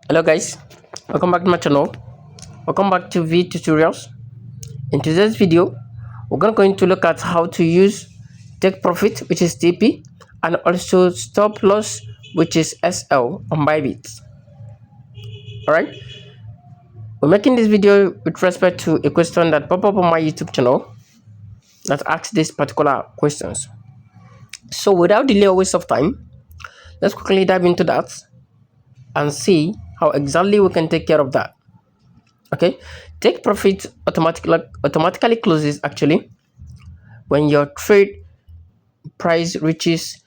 Hello guys, welcome back to my channel. Welcome back to V tutorials. In today's video we're going to look at how to use take profit, which is TP, and also stop loss, which is SL on Bybit. Alright, we're making this video with respect to a question that popped up on my YouTube channel that asks these particular questions. So without delay or waste of time, let's quickly dive into that and see how exactly we can take care of that. Okay, take profit automatically closes actually when your trade price reaches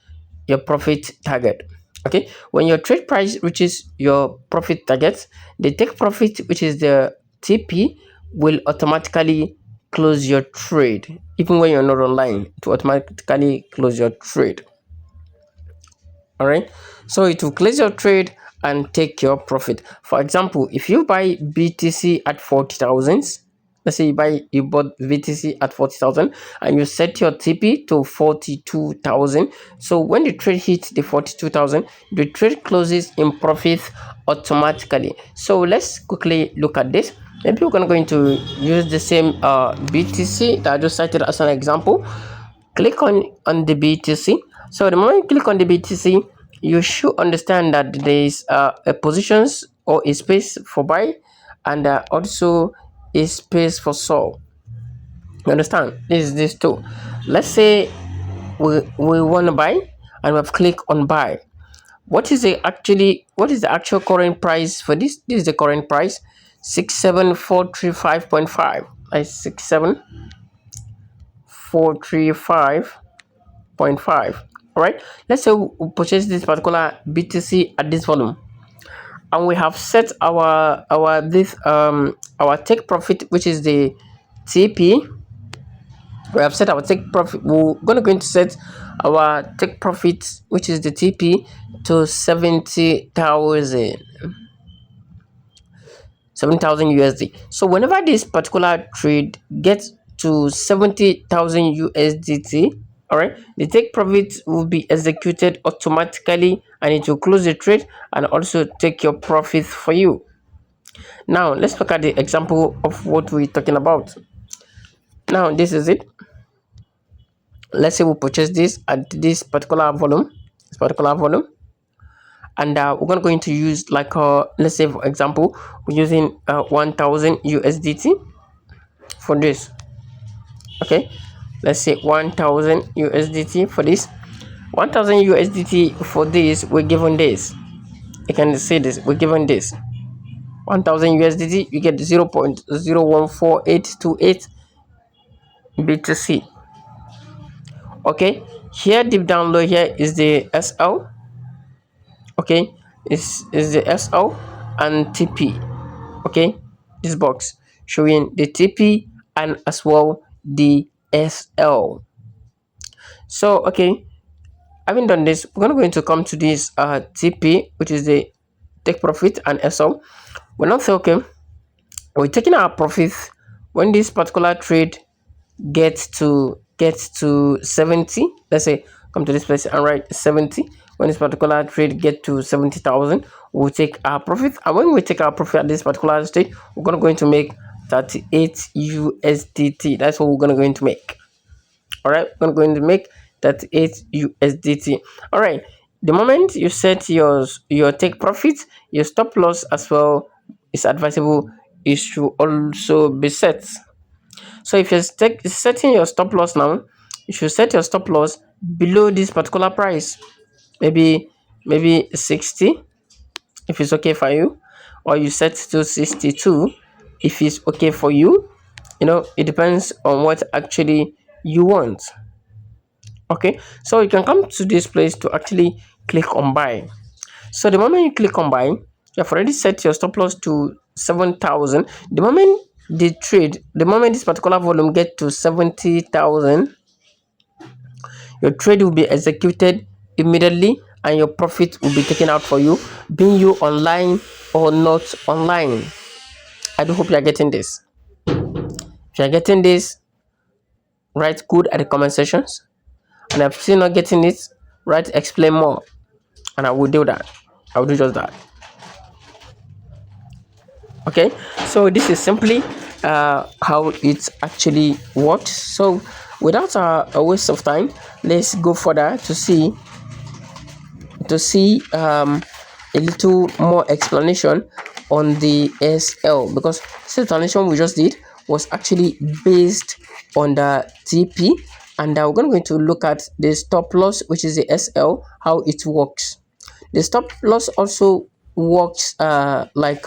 your profit target. Okay, when your trade price reaches your profit target, the take profit, which is the TP, will automatically close your trade. Even when you're not online, to automatically close your trade. All right, so it will close your trade and take your profit. For example, if you buy BTC at 40,000, let's say you bought BTC at 40,000 and you set your TP to 42,000. So when the trade hits the 42,000, the trade closes in profit automatically. So let's quickly look at this. Maybe we're going to use the same BTC that I just cited as an example. Click on the BTC. So the moment you click on the BTC, you should understand that there is a positions or a space for buy and also a space for sell. You understand? This too. Let's say we want to buy and we have clicked on buy. What is the actual current price for this? This is the current price, 67435.5. Like 67435.5. All right, let's say we purchase this particular BTC at this volume, and we have set our take profit, which is the TP. We have set our take profit. We're going to set our take profit, which is the TP, to 70,000 USD. So whenever this particular trade gets to 70,000 USDT, all right, the take profit will be executed automatically and it will close the trade and also take your profit for you. Now let's look at the example of what we're talking about. Now this is it. Let's say we purchase this at this particular volume, and we're going to use like let's say for example we're using 1000 USDT for this. Okay, let's say 1000 USDT for this. 1000 USDT for this, we're given this. You can see this, we're given this 1000 USDT, you get 0.014828 BTC. Okay, here deep down low here is the SL. Okay, is the SL and TP. Okay, this box showing the TP and as well the SL. So okay, having done this, we're going to come to this TP, which is the take profit, and SL. We're not say okay, we're taking our profit when this particular trade gets to 70. Let's say come to this place and write 70. When this particular trade get to 70,000, we'll take our profit, and when we take our profit at this particular stage, we're going to make 38 USDT. That's what we're going to make. All right, we're going to make 38 USDT. All right, the moment you set your take profit, your stop loss as well is advisable. It should also be set. So if you're setting your stop loss now, you should set your stop loss below this particular price, maybe 60 if it's okay for you, or you set to 62 if it's okay for you. You know, it depends on what actually you want. Okay, so you can come to this place to actually click on buy. So the moment you click on buy, you have already set your stop loss to 7,000. The moment this particular volume get to 70,000, your trade will be executed immediately and your profit will be taken out for you, being you online or not online. I do hope you are getting this. If you are getting this, write good at the comment sections, and if you're still not getting it, write explain more, and I will do that. I will do just that. Okay, so this is simply how it actually works. So without a waste of time, let's go further to see a little more explanation on the SL, because this explanation we just did was actually based on the TP, and we're going to look at the stop loss, which is the SL, how it works. The stop loss also works like